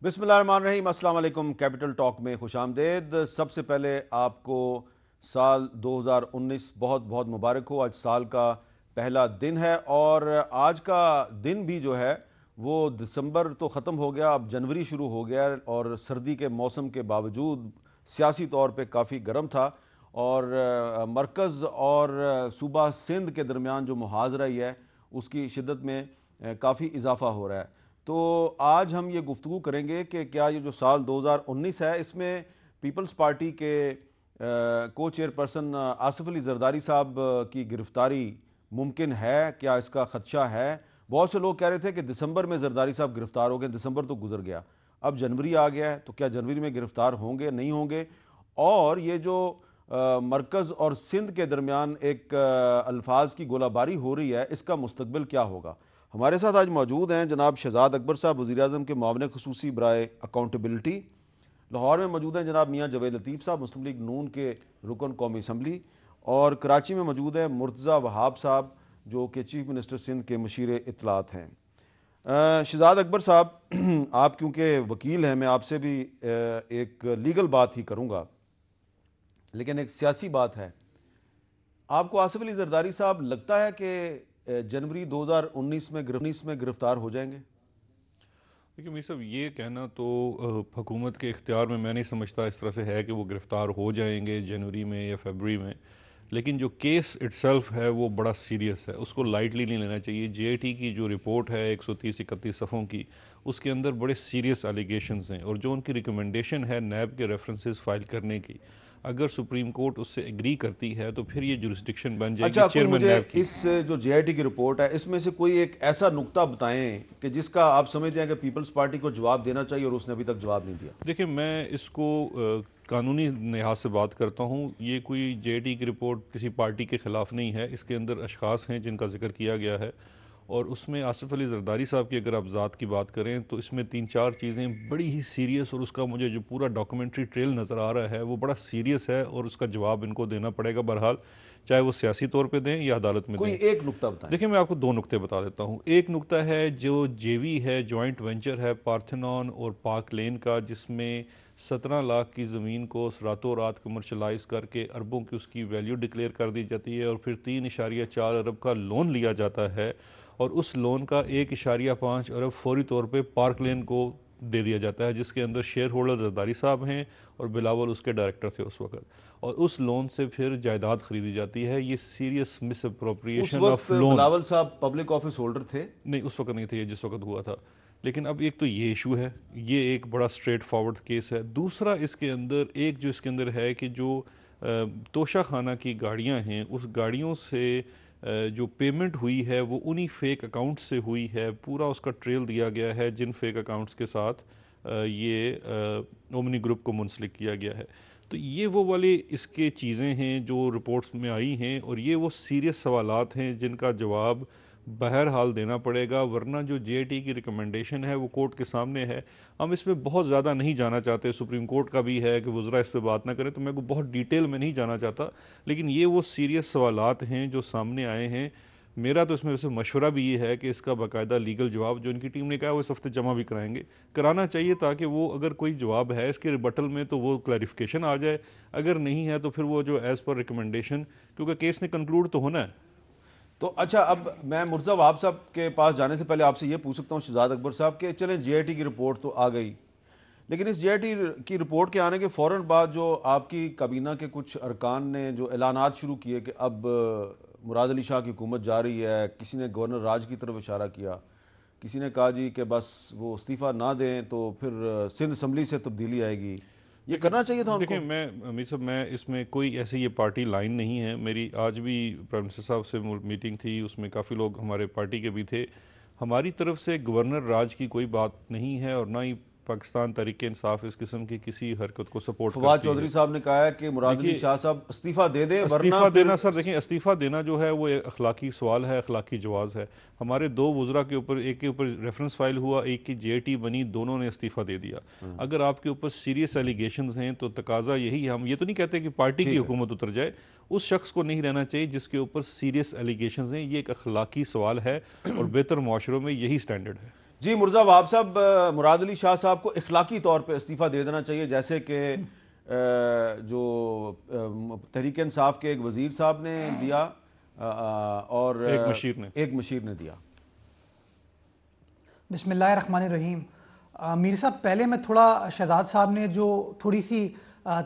बिस्मिल्लाहिर्रहमानिर्रहीम, अस्सलाम वालेकुम। कैपिटल टॉक में खुशामदेद। सबसे पहले आपको साल 2019 बहुत बहुत मुबारक हो। आज साल का पहला दिन है और आज का दिन भी जो है वो दिसंबर तो ख़त्म हो गया, अब जनवरी शुरू हो गया और सर्दी के मौसम के बावजूद सियासी तौर पे काफ़ी गर्म था और मरकज़ और सूबा सिंध के दरमियान जो मुहाजरा ही है उसकी शिद्दत में काफ़ी इजाफा हो रहा है। तो आज हम ये गुफ्तगू करेंगे कि क्या ये जो साल 2019 है इसमें पीपल्स पार्टी के को चेयरपर्सन आसिफ अली जरदारी साहब की गिरफ्तारी मुमकिन है, क्या इसका खदशा है। बहुत से लोग कह रहे थे कि दिसंबर में जरदारी साहब गिरफ्तार हो गए, दिसंबर तो गुजर गया, अब जनवरी आ गया है, तो क्या जनवरी में गिरफ्तार होंगे नहीं होंगे। और ये जो मरकज़ और सिंध के दरमियान एक अल्फाज की गोलाबारी हो रही है, इसका मुस्तकबिल क्या होगा। हमारे साथ आज मौजूद हैं जनाब शहजाद अकबर साहब, वज़ीर-ए-आज़म के मुआविन खुसूसी बराए अकाउंटेबिलिटी। लाहौर में मौजूद हैं जनाब मियाँ जवेद लतीफ़ साहब, मुस्लिम लीग नून के रुकन कौमी असम्बली। और कराची में मौजूद हैं मुर्तज़ा वहाब साहब जो कि चीफ मिनिस्टर सिंध के मशीर इत्तलात हैं। शहजाद अकबर साहब, आप क्योंकि वकील हैं, मैं आपसे भी एक लीगल बात ही करूँगा, लेकिन एक सियासी बात है। आपको आसिफ अली जरदारी साहब लगता है कि जनवरी 2019 में गिरफ्तार हो जाएंगे? देखिए मीर साहब, ये कहना तो हुकूमत के इख्तियार में मैं नहीं समझता इस तरह से है कि वो गिरफ़्तार हो जाएंगे जनवरी में या फरवरी में। लेकिन जो केस इट्सल्फ है वो बड़ा सीरियस है, उसको लाइटली नहीं लेना चाहिए। जेआईटी की जो रिपोर्ट है 130-31 सफ़ों की, उसके अंदर बड़े सीरियस एलिगेशंस हैं और जो उनकी रिकमेंडेशन है नैब के रेफरेंसेस फाइल करने की, अगर सुप्रीम कोर्ट उससे एग्री करती है तो फिर ये जुरिस्डिक्शन बन जाएगी अच्छा, कोई चेयरमैन मुझे नैब की। इस जो जेआईटी की रिपोर्ट है इसमें से कोई एक ऐसा नुक्ता बताएं कि जिसका आप समझते हैं कि पीपल्स पार्टी को जवाब देना चाहिए और उसने अभी तक जवाब नहीं दिया। देखिए, मैं इसको कानूनी लिहाज से बात करता हूँ। ये कोई जेआईटी की रिपोर्ट किसी पार्टी के ख़िलाफ़ नहीं है। इसके अंदर अशख़ास हैं जिनका जिक्र किया गया है और उसमें आसिफ अली जरदारी साहब की अगर आप ज़ात की बात करें तो इसमें 3-4 चीज़ें बड़ी ही सीरियस, और उसका मुझे जो पूरा डॉक्यूमेंट्री ट्रेल नज़र आ रहा है वो बड़ा सीरियस है और उसका जवाब इनको देना पड़ेगा बहरहाल, चाहे वो सियासी तौर पे दें या अदालत में कोई दें। एक नुक्ता बताएं। देखिए, मैं आपको 2 नुक्ते बता देता हूँ। एक नुक्ता है जो जेवी है, जॉइंट वेंचर है पार्थेनॉन और पार्क लेन का, जिसमें 17 लाख की ज़मीन को रातों रात कमर्शलाइज़ करके अरबों की उसकी वैल्यू डिक्लेयर कर दी जाती है और फिर 3.4 अरब का लोन लिया जाता है और उस लोन का 1.5 अरब फौरी तौर पे पार्क लेन को दे दिया जाता है, जिसके अंदर शेयर होल्डर जरदारी साहब हैं और बिलावल उसके डायरेक्टर थे उस वक्त। और उस लोन से फिर जायदाद खरीदी जाती है। ये सीरियस मिस उस अप्रोप्रिएशन ऑफ वक्त लोन। बिलावल साहब पब्लिक ऑफिस होल्डर थे? नहीं, उस वक्त नहीं थे, ये जिस वक्त हुआ था। लेकिन अब एक तो ये इशू है, ये एक बड़ा स्ट्रेट फॉरवर्ड केस है। दूसरा इसके अंदर एक जो इसके अंदर है कि जो तोशा खाना की गाड़ियां हैं, उस गाड़ियों से जो पेमेंट हुई है वो उन्हीं फेक अकाउंट से हुई है। पूरा उसका ट्रेल दिया गया है जिन फेक अकाउंट्स के साथ ये ओमनी ग्रुप को मुंसलिक किया गया है। तो ये वो वाली इसके चीज़ें हैं जो रिपोर्ट्स में आई हैं और ये वो सीरियस सवालात हैं जिनका जवाब बहरहाल देना पड़ेगा, वरना जो जेआईटी की रिकमेंडेशन है वो कोर्ट के सामने है। हम इसमें बहुत ज़्यादा नहीं जाना चाहते, सुप्रीम कोर्ट का भी है कि वज़रा इस पे बात ना करें, तो मैं को बहुत डिटेल में नहीं जाना चाहता। लेकिन ये वो सीरियस सवालात हैं जो सामने आए हैं। मेरा तो इसमें वैसे मशवरा भी ये है कि इसका बाकायदा लीगल जवाब जो इनकी टीम ने कहा वो इस हफ्ते जमा भी कराना चाहिए, ताकि वो अगर कोई जवाब है इसके रिबटल में तो वो क्लैरिफिकेशन आ जाए। अगर नहीं है तो फिर वो जो एज़ पर रिकमेंडेशन, क्योंकि केस ने कंक्लूड तो होना है। तो अच्छा, अब मैं मुर्तज़ा वहाब साहब के पास जाने से पहले आपसे ये पूछ सकता हूँ शहजाद अकबर साहब के, चलें जेआईटी की रिपोर्ट तो आ गई, लेकिन इस जेआईटी की रिपोर्ट के आने के फ़ौरन बाद जो आपकी काबीना के कुछ अरकान ने जो ऐलानात शुरू किए कि अब मुराद अली शाह की हुकूमत जा रही है, किसी ने गवर्नर राज की तरफ इशारा किया, किसी ने कहा जी कि बस वो इस्तीफ़ा ना दें तो फिर सिंध असम्बली से तब्दीली आएगी, ये देखिए करना चाहिए था देखिए उनको? मैं अमीर साहब, मैं इसमें कोई ऐसी ये पार्टी लाइन नहीं है मेरी। आज भी प्राइम मिनिस्टर साहब से मीटिंग थी, उसमें काफ़ी लोग हमारे पार्टी के भी थे। हमारी तरफ से गवर्नर राज की कोई बात नहीं है और ना ही पाकिस्तान तहरीक इंसाफ इस किस्म की किसी हरकत को सपोर्ट फवाद करती चौधरी है। साहब ने कहा है कि मुराद अली देखिए, शाह साहब इस्तीफ़ा दे दें वरना इस्तीफ़ा फिर। देना सर, देखिए इस्तीफ़ा देना जो है वो एक अखलाकी सवाल है, अखलाकी जवाज़ है। हमारे 2 वज़रा के ऊपर, एक के ऊपर रेफरेंस फाइल हुआ, एक की जेआईटी बनी, दोनों ने इस्तीफ़ा दे दिया। अगर आपके ऊपर सीरियस एलिगेशंस हैं तो तकाजा यही, हम ये तो नहीं कहते कि पार्टी की ठीक है। हुकूमत उतर जाए, उस शख्स को नहीं रहना चाहिए जिसके ऊपर सीरियस एलिगेशंस हैं। ये एक अखलाकी सवाल है और बेहतर मुआशरों में यही स्टैंडर्ड है। जी मुर्जा वहाब साहब, मुराद अली शाह साहब को इखलाकी तौर पे इस्तीफ़ा दे देना चाहिए, जैसे कि जो तहरीक इंसाफ के एक वज़ीर साहब ने दिया और एक मशीर ने दिया। बिस्मिल्लाहिर्रहमानिर्रहीम। मीर साहब, पहले मैं थोड़ा शहजाद साहब ने जो थोड़ी सी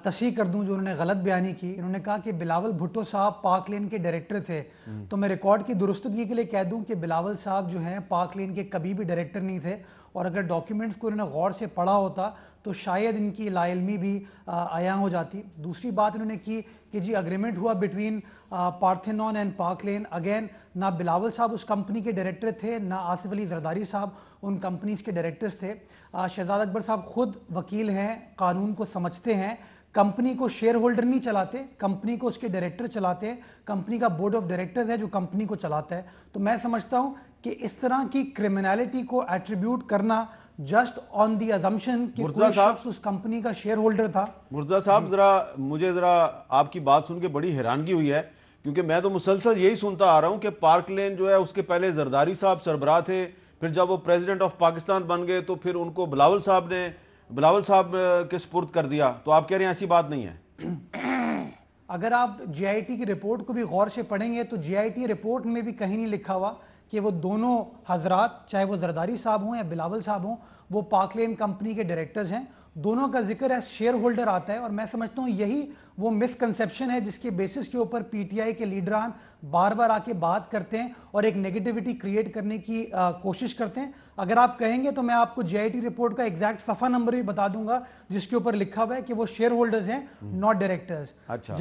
तस्हीह कर दूं जो उन्होंने गलत बयानी की। इन्होंने कहा कि बिलावल भुट्टो साहब पाक लेन के डायरेक्टर थे, तो मैं रिकॉर्ड की दुरुस्तगी के लिए कह दूं कि बिलावल साहब जो हैं पाक लेन के कभी भी डायरेक्टर नहीं थे, और अगर डॉक्यूमेंट्स को इन्होंने गौर से पढ़ा होता तो शायद इनकी लाइल्मी भी आया हो जाती। दूसरी बात इन्होंने की कि जी अग्रीमेंट हुआ बिटवीन पार्थेनॉन एंड पाक लेन। अगेन, ना बिलावल साहब उस कंपनी के डायरेक्टर थे, ना आसिफ अली जरदारी साहब उन कंपनीज के डायरेक्टर्स थे। शहजाद अकबर साहब खुद वकील हैं, कानून को समझते हैं। कंपनी को शेयर होल्डर नहीं चलाते, कंपनी को उसके डायरेक्टर चलाते हैं। कंपनी का बोर्ड ऑफ डायरेक्टर्स है जो कंपनी को चलाता है। तो मैं समझता हूं कि इस तरह की क्रिमिनलिटी को एट्रीब्यूट करना जस्ट ऑन दी अजम्पशन कि कोई शख्स उस कंपनी का शेयर होल्डर था। मुर्जा साहब, मुझे जरा आपकी बात सुन के बड़ी हैरानगी हुई है, क्योंकि मैं तो मुसलसल यही सुनता आ रहा हूं कि पार्क लेन जो है उसके पहले जरदारी साहब सरबराह थे, फिर जब वो प्रेसिडेंट ऑफ पाकिस्तान बन गए तो फिर उनको बिलावल साहब के सुपुर्द कर दिया। तो आप कह रहे हैं ऐसी बात नहीं है? अगर आप जीआईटी की रिपोर्ट को भी गौर से पढ़ेंगे तो जीआईटी रिपोर्ट में भी कहीं नहीं लिखा हुआ कि वो दोनों हजरात, चाहे वो जरदारी साहब हों या बिलावल साहब हों, वो पाक लेन कंपनी के डायरेक्टर्स हैं। दोनों का जिक्र है शेयर होल्डर आता है, और मैं समझता हूँ यही वो मिसकंसेप्शन है जिसके बेसिस के ऊपर पीटीआई के लीडरान बार बार आके बात करते हैं और एक नेगेटिविटी क्रिएट करने की कोशिश करते हैं। अगर आप कहेंगे तो मैं आपको जीआईटी रिपोर्ट का एग्जैक्ट सफ़ा नंबर भी बता दूंगा जिसके ऊपर लिखा हुआ है कि वो शेयर होल्डर्स हैं, नॉट डायरेक्टर्स। अच्छा।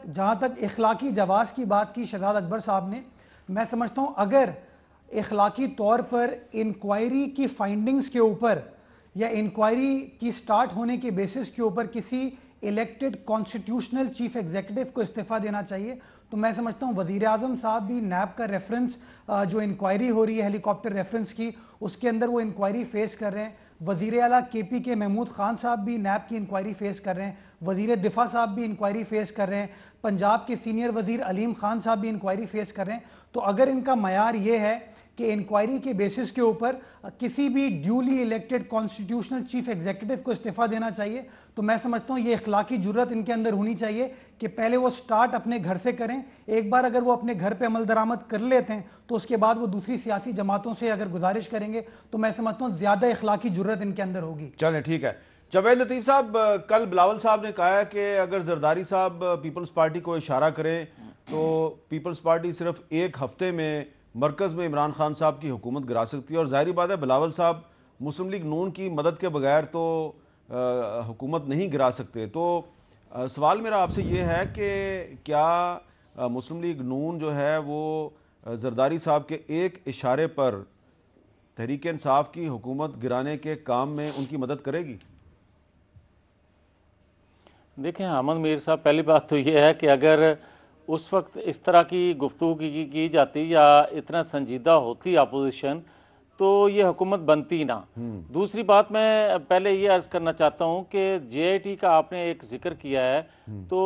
जहाँ तक इखलाकी जवाज़ की बात की शहजाद अकबर साहब ने, मैं समझता हूँ अगर इखलाकी तौर पर इंक्वायरी की फाइंडिंग्स के ऊपर या इंक्वायरी की स्टार्ट होने के बेसिस के ऊपर किसी इलेक्टेड कॉन्स्टिट्यूशनल चीफ एग्जीक्यूटिव को इस्तीफा देना चाहिए, तो मैं समझता हूँ वज़ीर आज़म साहब भी नैब का रेफरेंस जो इंक्वायरी हो रही है हेलीकॉप्टर रेफरेंस की, उसके अंदर वो इंक्वायरी फेस कर रहे हैं। वज़ीर आला केपी के महमूद खान साहब भी नैब की इंक्वायरी फेस कर रहे हैं। वज़ीर दिफा साहब भी इंक्वायरी फेस कर रहे हैं। पंजाब के सीनियर वज़ीर अलीम खान साहब भी इंक्वायरी फेस कर रहे हैं। तो अगर इनका मयार ये है कि इंक्वायरी के बेसिस के ऊपर किसी भी duly elected constitutional chief executive को इस्तीफा देना चाहिए, तो मैं समझता हूँ ये इखलाकी जुर्रत इनके अंदर होनी चाहिए कि पहले वो स्टार्ट अपने घर से करें। एक बार अगर वो अपने घर पे अमल दरामद कर लेते हैं तो उसके बाद वो दूसरी सियासी जमातों से अगर गुजारिश करेंगे तो मैं समझता हूँ ज़्यादा इखलाकी जुर्रत इनके अंदर होगी। चलें, ठीक है। जावेद लतीफ़ साहब, कल बिलावल साहब ने कहा है कि अगर जरदारी साहब पीपल्स पार्टी को इशारा करें तो पीपल्स पार्टी सिर्फ एक हफ्ते में मरकज़ में इमरान खान साहब की हुकूमत गिरा सकती है। और जाहिर बात है बिलावल साहब मुस्लिम लीग नून की मदद के बगैर तो हुकूमत नहीं गिरा सकते। तो सवाल मेरा आपसे ये है कि क्या मुस्लिम लीग नून जो है वो जरदारी साहब के एक इशारे पर तहरीक इंसाफ की हुकूमत गिराने के काम में उनकी मदद करेगी? देखें अहमद मीर साहब, पहली बात तो ये है कि अगर उस वक्त इस तरह की गुफ्तगू की जाती या इतना संजीदा होती अपोजिशन तो ये हुकूमत बनती ना। दूसरी बात मैं पहले ये अर्ज़ करना चाहता हूँ कि जेआईटी का आपने एक जिक्र किया है, तो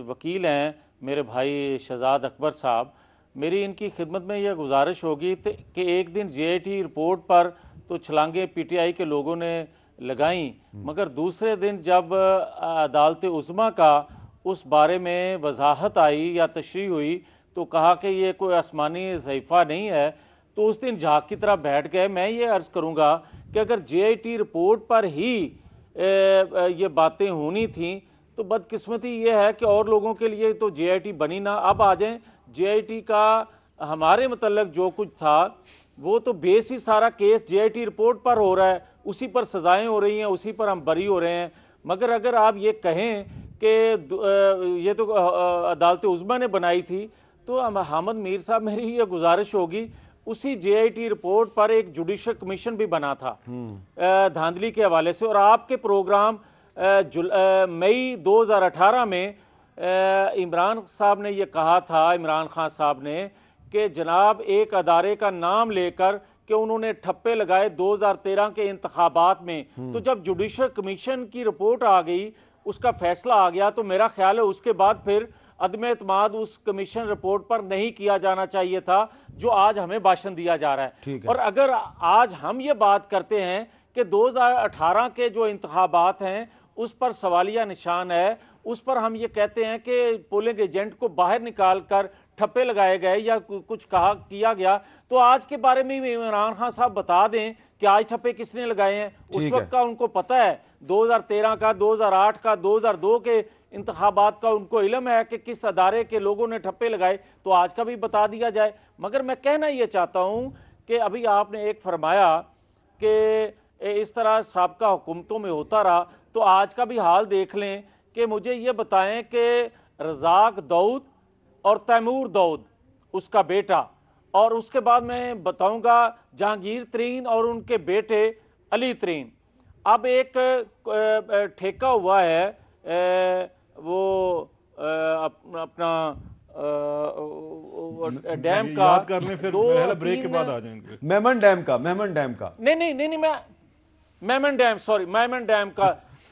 वकील हैं मेरे भाई शहजाद अकबर साहब, मेरी इनकी खिदमत में यह गुजारिश होगी कि एक दिन जेआईटी रिपोर्ट पर तो छलांगे पीटीआई के लोगों ने लगाई, मगर दूसरे दिन जब अदालत उज़्मा का उस बारे में वजाहत आई या तशरीह हुई तो कहा कि ये कोई आसमानी सहीफ़ा नहीं है, तो उस दिन झाग की तरह बैठ गए। मैं ये अर्ज़ करूँगा कि अगर जेआईटी रिपोर्ट पर ही ये बातें होनी थी तो बदकिस्मती ये है कि और लोगों के लिए तो जेआईटी बनी ना। अब आ जाएं, जेआईटी का हमारे मतलब जो कुछ था वो तो बेस ही सारा केस जेआईटी रिपोर्ट पर हो रहा है, उसी पर सज़ाएँ हो रही हैं, उसी पर हम बरी हो रहे हैं। मगर अगर आप ये कहें कि ये तो अदालत उज़्मा ने बनाई थी, तो अहमद मीर साहब मेरी ये गुजारिश होगी उसी जेआईटी रिपोर्ट पर एक जुडिशल कमीशन भी बना था धांधली के हवाले से। और आपके प्रोग्राम मई 2018 में इमरान साहब ने ये कहा था, इमरान खान साहब ने, कि जनाब एक अदारे का नाम लेकर कि उन्होंने ठप्पे लगाए 2013 के इंतखाबात में। तो जब जुडिशल कमीशन की रिपोर्ट आ गई, उसका फैसला आ गया, तो मेरा ख्याल है उसके बाद फिर अदम एतमाद उस कमीशन रिपोर्ट पर नहीं किया जाना चाहिए था जो आज हमें भाषण दिया जा रहा है। और अगर आज हम ये बात करते हैं कि 2018 के जो इंतखाबात हैं उस पर सवालिया निशान है, उस पर हम ये कहते हैं कि पोलिंग एजेंट को बाहर निकाल कर ठप्पे लगाए गए या कुछ कहा किया गया, तो आज के बारे में इमरान खान साहब बता दें कि आज ठप्पे किसने लगाए हैं। उस वक्त का उनको पता है, 2013 का, 2008 का, 2002 के इंतखाबात का उनको इल्म है कि किस अदारे के लोगों ने ठप्पे लगाए, तो आज का भी बता दिया जाए। मगर मैं कहना ये चाहता हूँ कि अभी आपने एक फरमाया कि इस तरह साबका हुकूमतों में होता रहा, तो आज का भी हाल देख लें कि मुझे ये बताएं कि रज़ाक दाऊद और तैमूर दाऊद उसका बेटा, और उसके बाद मैं बताऊंगा जहांगीर तरीन और उनके बेटे अली तरीन। अब एक ठेका हुआ है वो अपना डैम का, याद कर लें, फिर ब्रेक के बाद आ जाएंगे। मेमन डैम का नहीं मैं Memon dam, sorry, Memon dam का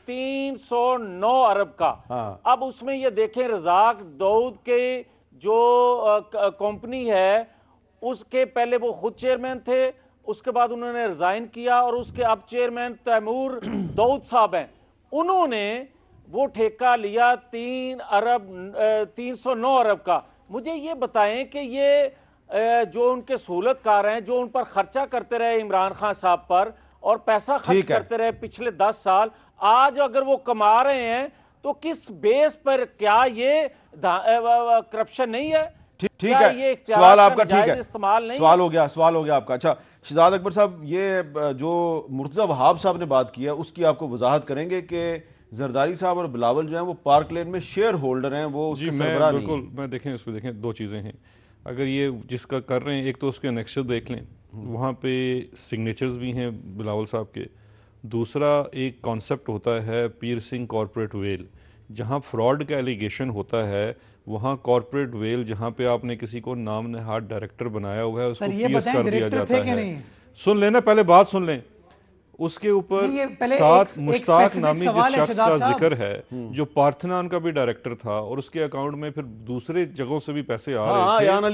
309 अरब का। हाँ। अब उसमें ये देखें, रज़ाक दाऊद के जो कंपनी है उसके पहले वो खुद चेयरमैन थे, उसके बाद उन्होंने रिजाइन किया और उसके अब चेयरमैन तैमूर दाऊद साहब हैं। उन्होंने वो ठेका लिया 309 अरब का। मुझे ये बताएं कि ये जो उनके सहूलतकार हैं, जो उन पर खर्चा करते रहे इमरान खान साहब पर और पैसा खर्च करते रहे पिछले 10 साल, आज अगर वो कमा रहे हैं तो किस बेस पर? क्या ये करप्शन नहीं है? ठीक है, ये सवाल आपका ठीक है, इस्तेमाल नहीं, सवाल हो गया आपका। अच्छा शहजाद अकबर साहब, ये जो मुर्तज़ा वहाब साहब ने बात की है उसकी आपको वजाहत करेंगे कि जरदारी साहब और बिलावल जो हैं वो पार्क लेन में शेयर होल्डर हैं, वो उसके सरबराह नहीं हैं। बिल्कुल, मैं देखें उसमें देखें दो चीज़ें हैं। अगर ये जिसका कर रहे हैं, एक तो उसके नेक्सट देख लें, वहाँ पे सिग्नेचर्स भी हैं बिलावल साहब के। दूसरा एक कॉन्सेप्ट होता है पीयर्सिंग कॉर्पोरेट वेल, जहाँ फ्रॉड का एलिगेशन होता है वहाँ कॉर्पोरेट वेल, जहाँ पे आपने किसी को नाम नहाद डायरेक्टर बनाया हुआ है उसको पियर्स कर दिया जाता है। सुन लेना, पहले बात सुन लें। उसके ऊपर साथ मुश्ताक नामी जिस शख्स का जिक्र है जो पार्थनान का भी डायरेक्टर था और उसके अकाउंट में फिर दूसरे जगहों से भी पैसे आ रहे थे। अयान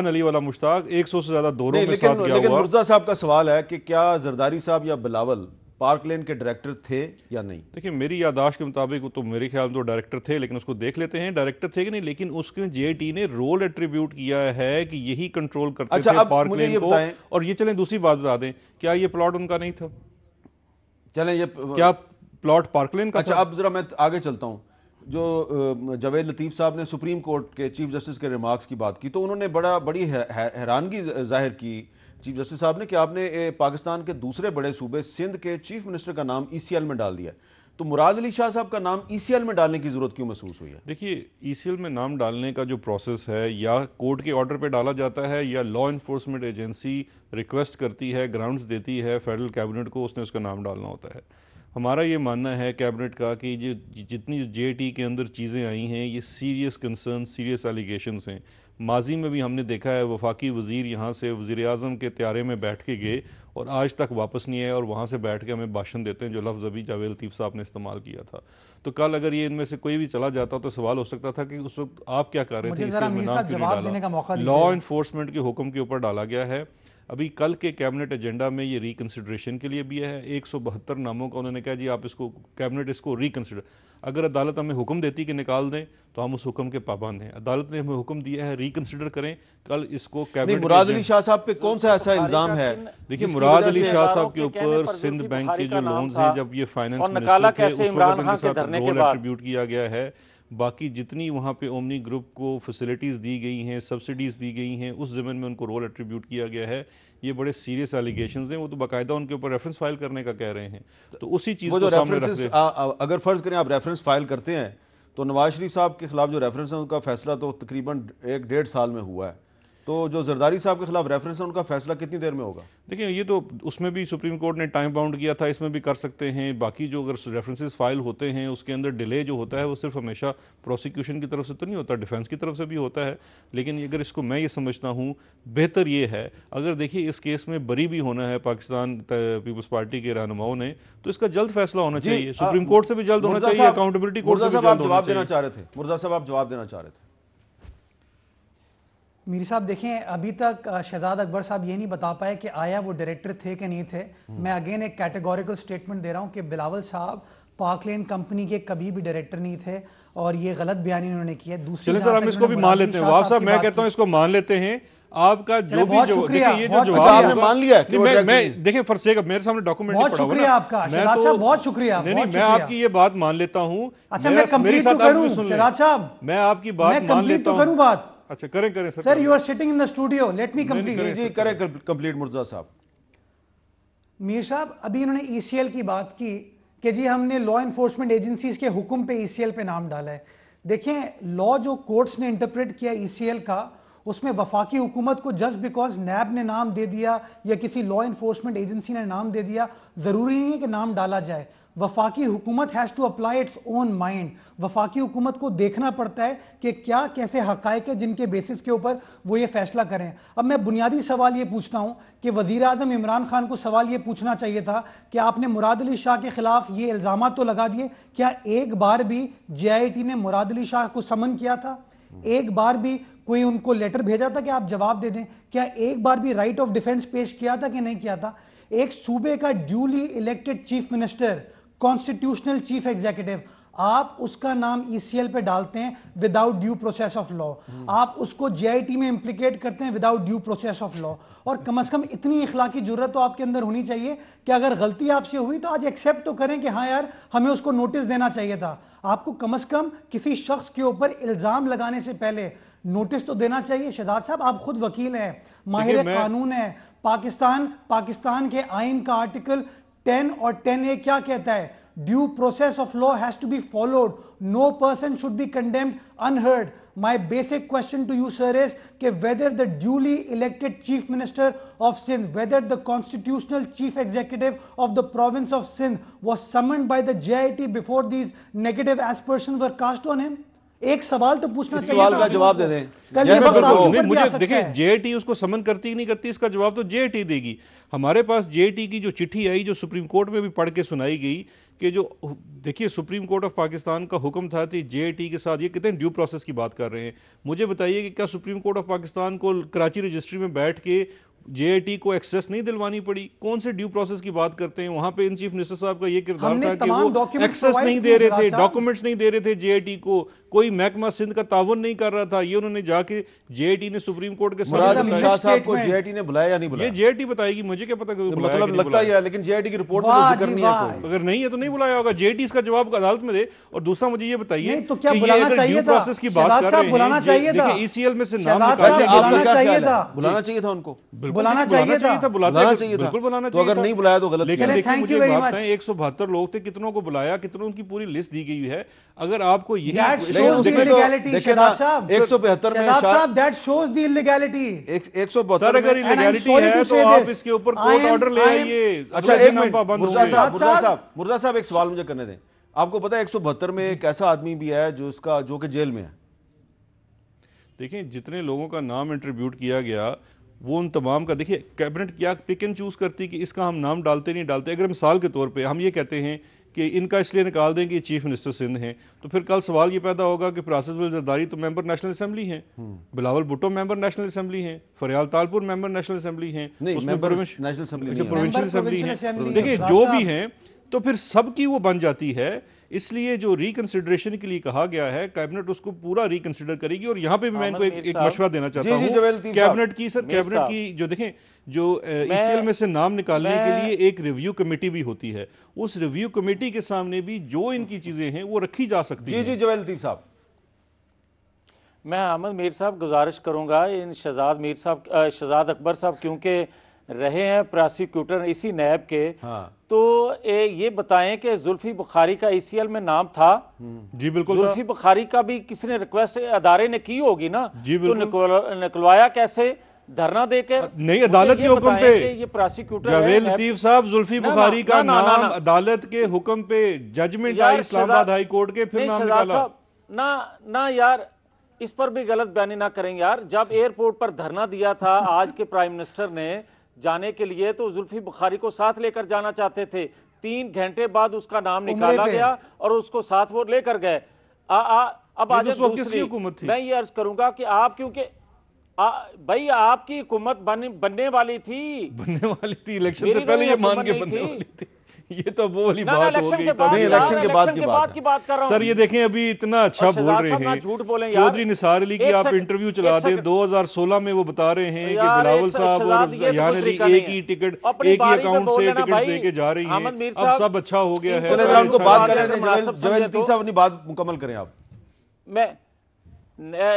अली वाला मुश्ताक 100 से ज्यादा दौरों में साथ गया हुआ। मुर्तज़ा साहब का सवाल है कि क्या जरदारी साहब या बिलावल पार्क लेन के डायरेक्टर थे या नहीं? देखिए, मेरी याददाश्त के मुताबिक तो मेरे ख्याल में तो डायरेक्टर थे, लेकिन उसको देख लेते हैं डायरेक्टर थे कि नहीं। लेकिन उसके जेटी ने रोल एट्रीब्यूट किया है कि यही कंट्रोल करते थे पार्क लेन को। और ये चलें दूसरी बात बता दें, क्या ये प्लॉट उनका नहीं था? चलें, ये क्या प्लॉट पार्क लेन का? अच्छा, अब जरा मैं आगे चलता हूँ। जो जावेद लतीफ़ साहब ने सुप्रीम कोर्ट के चीफ जस्टिस के रिमार्क्स की बात की, तो उन्होंने बड़ी हैरानगी जाहिर की चीफ जस्टिस साहब ने कि आपने पाकिस्तान के दूसरे बड़े सूबे सिंध के चीफ मिनिस्टर का नाम ECL में डाल दिया। तो मुराद अली शाह साहब का नाम ECL में डालने की जरूरत क्यों महसूस हुई है? देखिए, ECL में नाम डालने का जो प्रोसेस है, या कोर्ट के ऑर्डर पे डाला जाता है या लॉ इन्फोर्समेंट एजेंसी रिक्वेस्ट करती है, ग्राउंड्स देती है फेडरल कैबिनेट को, उसने उसका नाम डालना होता है। हमारा ये मानना है कैबिनेट का कि ये जितनी JT के अंदर चीज़ें आई हैं ये सीरियस कंसर्न, सीरियस एलिगेशंस हैं। माजी में भी हमने देखा है वफाकी वज़ीर यहाँ से वज़ीर आज़म के त्यारे में बैठ के गए और आज तक वापस नहीं आए और वहाँ से बैठ के हमें भाषण देते हैं, जो लफ्ज़ अभी जावेद लतीफ़ साहब ने इस्तेमाल किया था। तो कल अगर ये इनमें से कोई भी चला जाता तो सवाल हो सकता था कि उस वक्त आप क्या कर रहे थे, इसी में नाम क्यों नहीं डाला? लॉ इन्फोर्समेंट के हुक्म के ऊपर डाला गया है। अभी कल के कैबिनेट एजेंडा में ये रिकन्सिडरेशन के लिए भी है। 172 नामों का उन्होंने कहा जी आप इसको कैबिनेट इसको रिकन्सिडर, अगर अदालत हमें हुक्म देती कि निकाल दें तो हम उस हुक्म के पाबंद हैं। अदालत ने हमें हुक्म दिया है रिकन्सिडर करें, कल इसको कैबिनेट। मुराद अली शाह साहब पे कौन सा ऐसा इल्जाम है? देखिए, मुराद अली शाह साहब के ऊपर सिंध बैंक के जो लोन्स हैं, जब ये फाइनेंस मिनिस्टर थे उस वक्त उनके साथ रोल एट्रीब्यूट किया गया है। बाकी जितनी वहाँ पे ओमनी ग्रुप को फैसिलिटीज़ दी गई हैं, सब्सिडीज़ दी गई हैं, उस ज़मीन में उनको रोल एट्रीब्यूट किया गया है। ये बड़े सीरियस एलिगेशंस हैं, वो तो बाकायदा उनके ऊपर रेफरेंस फाइल करने का कह रहे हैं। तो उसी चीज़ को सामने रख दे। अगर फ़र्ज़ करें आप रेफरेंस फाइल करते हैं तो नवाज शरीफ साहब के खिलाफ जो रेफरेंस है उनका फैसला तो तकरीबन 1-1.5 साल में हुआ है। तो जो जरदारी साहब के खिलाफ रेफरेंस है उनका फैसला कितनी देर में होगा? देखिए ये तो उसमें भी सुप्रीम कोर्ट ने टाइम बाउंड किया था, इसमें भी कर सकते हैं। बाकी जो अगर रेफरेंसेस फाइल होते हैं उसके अंदर डिले जो होता है वो सिर्फ हमेशा प्रोसिक्यूशन की तरफ से तो नहीं होता, डिफेंस की तरफ से भी होता है। लेकिन अगर इसको मैं ये समझता हूँ बेहतर ये है, अगर देखिए इस केस में बरी भी होना है पाकिस्तान पीपल्स पार्टी के रहनुमाओं ने, तो इसका जल्द फैसला होना चाहिए, सुप्रीम कोर्ट से भी जल्द होना चाहिए, अकाउंटेबिलिटी कोर्ट से भी जल्द होना चाहिए। जवाब देना चाह रहे थे मुर्जा साहब, आप जवाब देना चाह रहे थे। मीर साहब देखें, अभी तक शहजाद अकबर साहब ये नहीं बता पाए कि आया वो डायरेक्टर थे कि नहीं थे। मैं अगेन एक कैटेगोरिकल स्टेटमेंट दे रहा हूँ कि बिलावल साहब पाक लेन कंपनी के कभी भी डायरेक्टर नहीं थे और ये गलत बयानी उन्होंने किया। दूसरी चलिए सर हम इसको भी मान लेते हैं, वाह साहब मैं कहता हूँ इसको मान लेते हैं। आपका जो भी जो देखिए ये जो जवाब आपने मान लिया है, मैं देखिए फॉर मेरे सामने डॉक्यूमेंट बहुत शुक्रिया आपका शहजाद साहब, बहुत शुक्रिया। नहीं मैं आपकी ये बात मान लेता हूँ। अच्छा मैं कंप्लीट तो करूं शहजाद साहब, मैं आपकी बात मान लेता हूं। करूं बात? अच्छा करें sir, you are sitting in the studio, let me complete. जी करें कंप्लीट मुर्जा साहब। मीर साहब अभी इन्होंने ईसीएल की बात की कि जी हमने लॉ एनफोर्समेंट एजेंसीज के हुक्म पे ईसीएल पे नाम डाला है। देखें लॉ जो कोर्ट्स ने इंटरप्रेट किया ईसीएल का, उसमें वफाकी हुकूमत को जस्ट बिकॉज नैब ने नाम दे दिया या किसी लॉ एनफोर्समेंट एजेंसी ने नाम दे दिया ज़रूरी नहीं है कि नाम डाला जाए। वफाकी हुकूमत has to apply its own mind. वफाकी हुकूमत को देखना पड़ता है कि क्या कैसे हक़ाइक़ है जिनके बेसिस के ऊपर वो ये फैसला करें। अब मैं बुनियादी सवाल ये पूछता हूँ कि वज़ीर आज़म इमरान खान को सवाल ये पूछना चाहिए था कि आपने मुराद अली शाह के खिलाफ ये इल्ज़ाम तो लगा दिए, क्या एक बार भी JIT ने मुराद अली शाह को समन किया था? एक बार भी कोई उनको लेटर भेजा था कि आप जवाब दे दें? क्या एक बार भी राइट ऑफ डिफेंस पेश किया था कि नहीं किया था? एक सूबे का duly elected chief minister, constitutional chief executive, आप उसका नाम ECL पे डालते हैं without due process of law, आप उसको JIT में इंप्लीकेट करते हैं without due process of law. और कम से कम इतनी इखलाकी जुर्रत तो आपके अंदर होनी चाहिए कि अगर गलती आपसे हुई तो आज एक्सेप्ट तो करें कि हाँ यार हमें उसको नोटिस देना चाहिए था। आपको कम से कम किसी शख्स के ऊपर इल्ज़ाम लगाने से पहले नोटिस तो देना चाहिए। शहजाद साहब आप खुद वकील हैं, माहिर कानून है। पाकिस्तान के आइन का आर्टिकल 10 और 10A क्या कहता है? Due process of law has to be followed. No person should be condemned unheard. My basic question to you, sir, is whether the duly elected Chief Minister of Sindh, whether the constitutional Chief Executive of the province of Sindh was summoned by the JIT before these negative aspersions were cast on him? एक सवाल तो पूछना चाहिए। सवाल का जवाब दे दें। कल ये वक्त आपको ऊपर भी आ मुझे सकता देखिए है। JIT उसको समन करती कि नहीं करती, इसका जवाब तो JIT देगी। हमारे पास JIT की जो चिट्ठी आई जो सुप्रीम कोर्ट में भी पढ़ के सुनाई गई कि जो देखिए सुप्रीम कोर्ट ऑफ पाकिस्तान का हुक्म था कि JIT के साथ ये कितने ड्यू प्रोसेस की बात कर रहे हैं। मुझे बताइए कि क्या सुप्रीम कोर्ट ऑफ पाकिस्तान को कराची रजिस्ट्री में बैठ के JIT को एक्सेस नहीं दिलवानी पड़ी? कौन से ड्यू प्रोसेस की बात करते हैं? वहां पे इन चीफ मिनिस्टर साहब का ये किरदार था कि वो एक्सेस नहीं दे रहे थे, डॉक्यूमेंट्स नहीं दे रहे थे JIT को, कोई महकमा सिंध का तावन नहीं कर रहा था। ये उन्होंने जाके JIT ने सुप्रीम कोर्ट के सामने साहब को JIT ने बुलाया या नहीं बुलाया? ये JIT बताएगी, मुझे क्या पता मतलब लगता ही है, लेकिन JIT की रिपोर्ट में जिक्र नहीं है। अगर नहीं है तो नहीं बुलाया होगा। JIT इसका जवाब अदालत में दे। और दूसरा मुझे ये बताइए तो क्या बुलाना चाहिए था? प्रोसेस की बात कर रहे हैं, बुलाना चाहिए था। ECL में से नाम बुलाना चाहिए था उनको, बुलाना चाहिए था, बुलाना चाहिए था, बिल्कुल बुलाना चाहिए। तो अगर नहीं बुलाया तो गलत। लेकिन देखिए मुझे बात है 172 लोग थे, कितनों को बुलाया, कितनों की पूरी लिस्ट दी गई है। अगर आपको यही 172 में दैट शोज द इलीगैलिटी। 172 अगर इलीगैलिटी है तो आप इसके ऊपर कोर्ट ऑर्डर ले आइए। अच्छा एक मिनट मुर्जा साहब एक सवाल मुझे करने दें। आपको पता है 172 में एक ऐसा आदमी भी है जो कि जेल में है। देखिए जितने लोगों का नाम इंट्रीब्यूट किया गया वो उन तमाम का, देखिए कैबिनेट क्या पिक एंड चूज करती कि इसका हम नाम डालते नहीं डालते। अगर मिसाल के तौर पे हम ये कहते हैं कि इनका इसलिए निकाल दें कि चीफ मिनिस्टर सिंध हैं, तो फिर कल सवाल ये पैदा होगा कि प्रासिद जरदारी तो मेंबर नेशनल असेंबली हैं, Bilawal Bhutto member national assembly हैं, Faryal Talpur member national assembly हैं, उसमें प्रोविंशियल असेंबली हैं। देखिए जो भी हैं तो फिर सबकी वो बन जाती है। इसलिए जो रिकंसिडरेशन के लिए कहा गया है कैबिनेट उसको पूरा रिकंसिडर करेगी। और यहाँ पे भी मैं इनको एक मशवरा देना चाहता हूँ कैबिनेट की, सर कैबिनेट की जो देखें जो ECL में से नाम निकालने के लिए एक रिव्यू कमेटी भी होती है, उस रिव्यू कमेटी के सामने भी जो इनकी चीजें हैं वो रखी जा सकती है। जी जवेल लतीफ साहब, मैं अहमद मीर साहब गुजारिश करूंगा इन शहजाद अकबर साहब, क्योंकि रहे हैं प्रोसिक्यूटर इसी नैब के, हाँ। तो ये बताएं कि जुल्फी बुखारी का ECL में नाम था? जी बिल्कुल। जुल्फी बुखारी का भी किसी ने रिक्वेस्ट अदारे ने की होगी ना, जी तो बिल्कुल। निकलवाया कैसे? धरना देकर? नहीं, अदालत के हुक्म पे। ये प्रोसिक्यूटर जावेद लतीफ साहब, जुल्फी बुखारी का नाम अदालत के हुक्म पे, जजमेंट आई इस्लामाबाद हाई कोर्ट के, फिर नाम निकाला। ना यार, इस पर भी गलत बयानी ना करें यार। जब एयरपोर्ट पर धरना दिया था आज के प्राइम मिनिस्टर ने जाने के लिए, तो जुल्फी बुखारी को साथ लेकर जाना चाहते थे। 3 घंटे बाद उसका नाम निकाला गया और उसको साथ वो लेकर गए। अब आज दूसरी मैं ये अर्ज करूंगा कि आप, क्योंकि भाई आपकी हुकूमत बनने वाली थी इलेक्शन से पहले, ये मान के बनने वाली थी। ये तो वो वाली बात हो गई। इलेक्शन के बाद की बात कर रहा हूं सर। ये देखें, अभी इतना अच्छा बोल रहे हैं चौधरी निसार अली की, आप इंटरव्यू चला दें। 2016 में वो बता रहे हैं कि बिलावल साहब और यान अली एक ही टिकट, एक ही अकाउंट से टिकट देके जा रही हैं। अब सब अच्छा हो गया है। चले उनको बात करें, जवेद लतीफ साहब अपनी बात मुकम्मल करें आप। मैं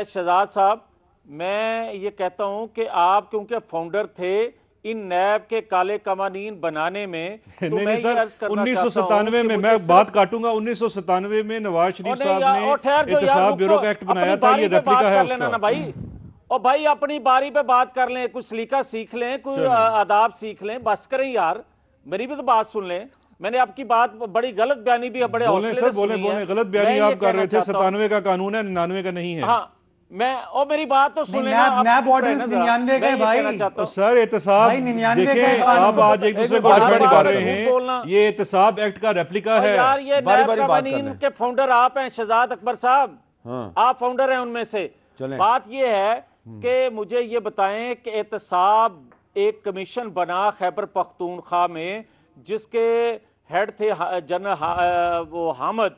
शहजाद साहब, मैं ये कहता हूं कि आप क्योंकि फाउंडर थे इन नैब के काले कवानीन बनाने में, तो नहीं, मैं नहीं सर, 1997 में मैं बात काटूंगा। 1997 में नवाज शरीफ साहब ने एहतसाब ब्यूरो एक्ट बनाया था, ये रेप्लिका है उसका। ना भाई, और भाई अपनी बारी पे बात कर लें, कुछ सलीका सीख लें, कोई आदाब सीख लें, बस करें यार, मेरी भी तो बात सुन लें। मैंने आपकी बात बड़ी गलत बयानी भी है, बड़े हौसले से सुनी है। गलत बयानी आप कर रहे थे। 97 का कानून है, 99 का नहीं है। हाँ, मेरी बात तो सुन लेना। नैब ऑर्डिनेंस 99 का है भाई। सर एहतसाब देखें, आप आज एक दूसरे को डिफेंड कर रहे हैं। ये एहतसाब एक्ट का रेप्लिका है। यार ये नैब कवानीन के फाउंडर आप हैं शहजाद अकबर साहब। आप फाउंडर हैं उनमें से। बात ये है कि मुझे ये बताएं कि एहतसाब एक कमीशन बना खैबर पख्तूनख्वा में, जिसके हेड थे जनरल वो हामिद।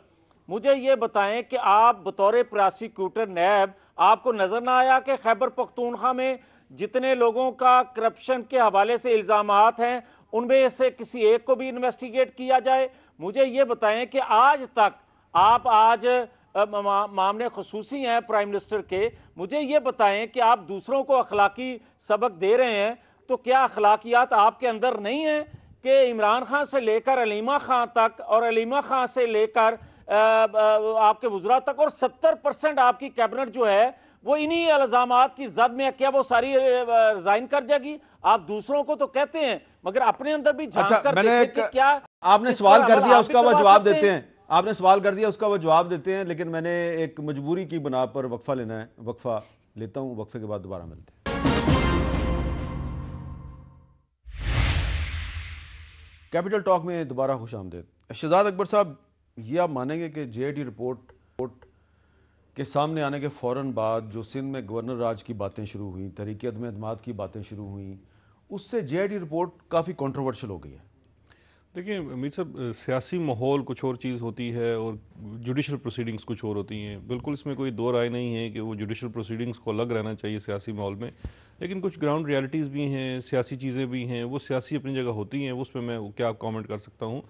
मुझे ये बताएं कि आप बतौर प्रोसिक्यूटर नैब, आपको नजर ना आया कि खैबर पख्तूनख्वा में जितने लोगों का करप्शन के हवाले से इल्जामात हैं, उनमें से किसी एक को भी इन्वेस्टिगेट किया जाए? मुझे ये बताएं कि आज तक आप आज मामले खुसूसी हैं प्राइम मिनिस्टर के, मुझे ये बताएं कि आप दूसरों को अखलाकी सबक दे रहे हैं, तो क्या अखलाकियात आपके अंदर नहीं है कि इमरान खान से लेकर अलीमा खान तक और अलीमा खान से लेकर आपके वुज़रा तक और 70% आपकी कैबिनेट जो है वो इन्हीं इल्जामात की जद में है? क्या वो सारी रिजाइन कर जाएगी? आप दूसरों को तो कहते हैं, मगर अपने अंदर भी झांक कर देखें कि क्या आपने सवाल कर दिया, उसका वो जवाब देते हैं। आपने सवाल कर दिया, उसका वो जवाब देते हैं। लेकिन मैंने एक मजबूरी की बना पर वक्फा लेना है, वक्फा लेता हूं, वक्फे के बाद दोबारा मिलते हैं। कैपिटल टॉक में दोबारा खुश आमदेद। शहजाद अकबर साहब, ये आप मानेंगे कि JIT रिपोर्ट के सामने आने के फ़ौरन बाद जो सिंध में गवर्नर राज की बातें शुरू हुई, तहरीक अदम एतमाद की बातें शुरू हुई, उससे JIT रिपोर्ट काफ़ी कंट्रोवर्शियल हो गई है? देखिए अमीर साहब, सियासी माहौल कुछ और चीज़ होती है और जुडिशल प्रोसीडिंग्स कुछ और होती हैं। बिल्कुल इसमें कोई दो राय नहीं है कि वो जुडिशल प्रोसीडिंग्स को अलग रहना चाहिए सियासी माहौल में, लेकिन कुछ ग्राउंड रियलिटीज़ भी हैं, सियासी चीज़ें भी हैं, वो सियासी अपनी जगह होती हैं, उस पर मैं क्या कमेंट कर सकता हूँ।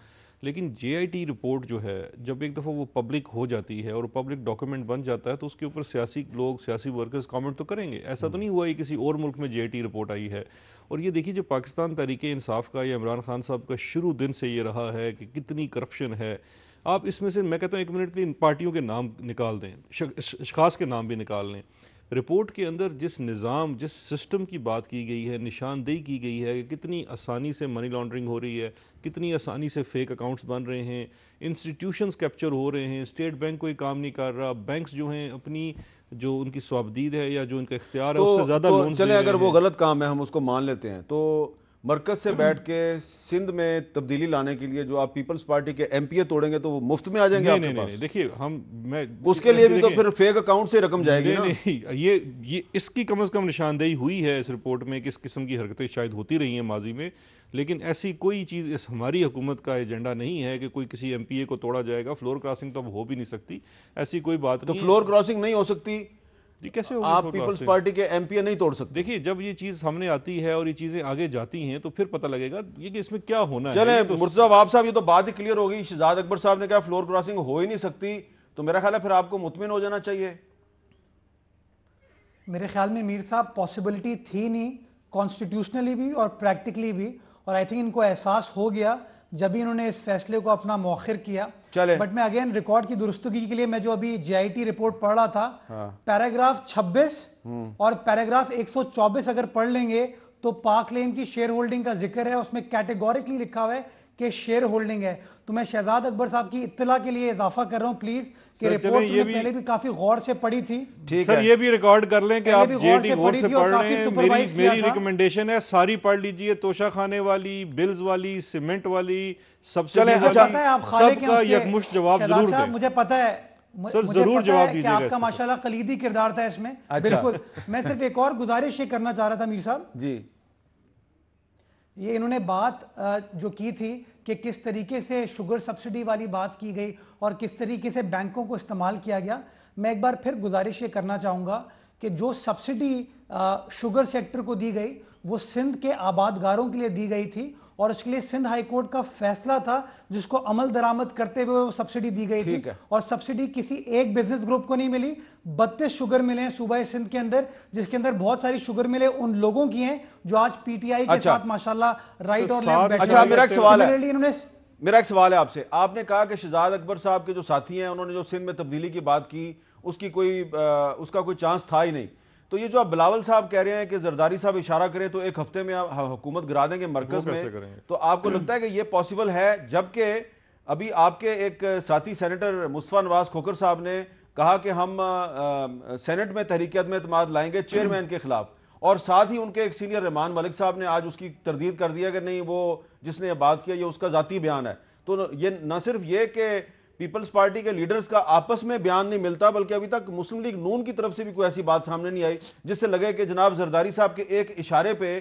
लेकिन JIT रिपोर्ट जो है, जब एक दफ़ा वो पब्लिक हो जाती है और पब्लिक डॉक्यूमेंट बन जाता है, तो उसके ऊपर सियासी लोग, सियासी वर्कर्स कमेंट तो करेंगे। ऐसा तो नहीं हुआ है किसी और मुल्क में JIT रिपोर्ट आई है। और ये देखिए, जो पाकिस्तान तहरीक-ए-इंसाफ का या इमरान खान साहब का शुरू दिन से ये रहा है कि कितनी करप्शन है। आप इसमें से, मैं कहता हूँ, 1 मिनट के लिए इन पार्टियों के नाम निकाल दें, अशखास के नाम भी निकाल लें। रिपोर्ट के अंदर जिस निज़ाम, जिस सिस्टम की बात की गई है, निशानदेही की गई है कि कितनी आसानी से मनी लॉन्ड्रिंग हो रही है, कितनी आसानी से फेक अकाउंट्स बन रहे हैं, इंस्टीट्यूशंस कैप्चर हो रहे हैं, स्टेट बैंक कोई काम नहीं कर रहा, बैंक्स जो हैं अपनी जो उनकी स्वाबदीद है या जो उनका इख्तियार है उससे ज़्यादा लोन चले, अगर वो गलत काम है हम उसको मान लेते हैं, तो मरकज से बैठ के सिंध में तब्दीली लाने के लिए जो आप पीपल्स पार्टी के MPA तोड़ेंगे तो वो मुफ्त में आ जाएंगे आपके पास? नहीं, देखिए मैं उसके लिए भी तो फिर फेक अकाउंट से रकम जाएगी ना? नहीं, ये इसकी कम से कम निशानदेही हुई है इस रिपोर्ट में कि इस किस्म की हरकतें शायद होती रही हैं माजी में, लेकिन ऐसी कोई चीज़ इस हमारी हुकूमत का एजेंडा नहीं है कि कोई किसी MPA को तोड़ा जाएगा। फ्लोर क्रॉसिंग तो अब हो भी नहीं सकती, ऐसी कोई बात नहीं। तो फ्लोर क्रॉसिंग नहीं हो सकती जी, कैसे होगी? आप पीपल्स पार्टी के MPA नहीं तोड़ सकते? देखिए, जब ये चीज़ सामने आती है और ये चीज़ें आगे जाती हैं तो फिर पता लगेगा ये कि इसमें क्या होना है। चले मुर्तज़ा वहाब साहब, ये तो बात ही क्लियर हो गई। शहजाद अकबर साहब ने कहा फ्लोर क्रॉसिंग हो ही नहीं सकती, तो मेरा ख्याल है फिर आपको मुतमिन हो जाना चाहिए। मेरे ख्याल में मीर साहब पॉसिबिलिटी थी नहीं, कॉन्स्टिट्यूशनली भी और प्रैक्टिकली भी, और आई थिंक इनको एहसास हो गया जब भी इन्होंने इस फैसले को अपना मौखिर किया। चले। बट मैं अगेन रिकॉर्ड की दुरुस्तगी के लिए मैं जो अभी JIT रिपोर्ट पढ़ रहा था, पैराग्राफ 26 और पैराग्राफ 124 अगर पढ़ लेंगे तो पाक लेन की शेयर होल्डिंग का जिक्र है, उसमें कैटेगोरिकली लिखा हुआ है कि शेयर होल्डिंग है। तो मैं शहजाद अकबर साहब की इत्तला के लिए इजाफा कर रहा हूं प्लीज कि रिपोर्ट ये भी पहले भी काफी गौर से पढ़ी थी। सर ये भी रिकॉर्ड कर लें कि पहले आप भी गौर JIT से गौर पढ़ी से थी और पढ़ रहे काफी हैं। supervise किया मेरी था। रिकमेंडेशन है सारी पढ़ लीजिए, तोशा खाने वाली, बिल्स वाली, सीमेंट वाली, सबसे चलें, मुझे पता है आप खाले के सबका उसके यकमुश्त जवाब शहजाद जरूर साहब, दें। मुझे पता है सर, मुझे जरूर पता जवाब है कि दीजिएगा आपका इसका। माशाल्लाह कलीदी किरदार था इसमें। अच्छा। बिल्कुल। मैं सिर्फ एक और गुजारिश ये करना चाह रहा था मीर साहब, जी, ये इन्होंने बात जो की थी कि किस तरीके से शुगर सब्सिडी वाली बात की गई और किस तरीके से बैंकों को इस्तेमाल किया गया। मैं एक बार फिर गुजारिश ये करना चाहूँगा कि जो सब्सिडी शुगर सेक्टर को दी गई वो सिंध के आबादगारों के लिए दी गई थी और उसके लिए सिंध हाई कोर्ट का फैसला था जिसको अमल दरामद करते हुए वो सब्सिडी दी गई थी। और सब्सिडी किसी एक बिजनेस ग्रुप को नहीं मिली, 32 शुगर मिले हैं सूबा सिंध के अंदर, जिसके अंदर बहुत सारी शुगर मिले उन लोगों की हैं जो आज PTI के साथ माशाल्लाह राइट और लेफ्ट बैठे। अच्छा, मेरा एक सवाल है, इन्होंने मेरा एक सवाल है आपसे। आपने कहा कि शहजाद अकबर साहब के जो साथी हैं उन्होंने जो सिंध में तब्दीली की बात की उसकी उसका कोई चांस था ही नहीं। तो ये जो आप बिलावल साहब कह रहे हैं कि जरदारी साहब इशारा करें तो एक हफ्ते में आप हुकूमत गिरा देंगे मरकज में, तो आपको लगता है कि ये पॉसिबल है? जबकि अभी आपके एक साथी सेनेटर मुस्तफा नवाज खोखर साहब ने कहा कि हम सेनेट में तहरीक अदम एतमाद लाएंगे चेयरमैन के खिलाफ, और साथ ही उनके एक सीनियर रहमान मलिक साहब ने आज उसकी तरदीद कर दिया कि नहीं, वो जिसने ये बात किया ये उसका जाती बयान है। तो ये न सिर्फ ये कि पीपल्स पार्टी के लीडर्स का आपस में बयान नहीं मिलता, बल्कि अभी तक मुस्लिम लीग नून की तरफ से भी कोई ऐसी बात सामने नहीं आई जिससे लगे कि जनाब जरदारी साहब के एक इशारे पे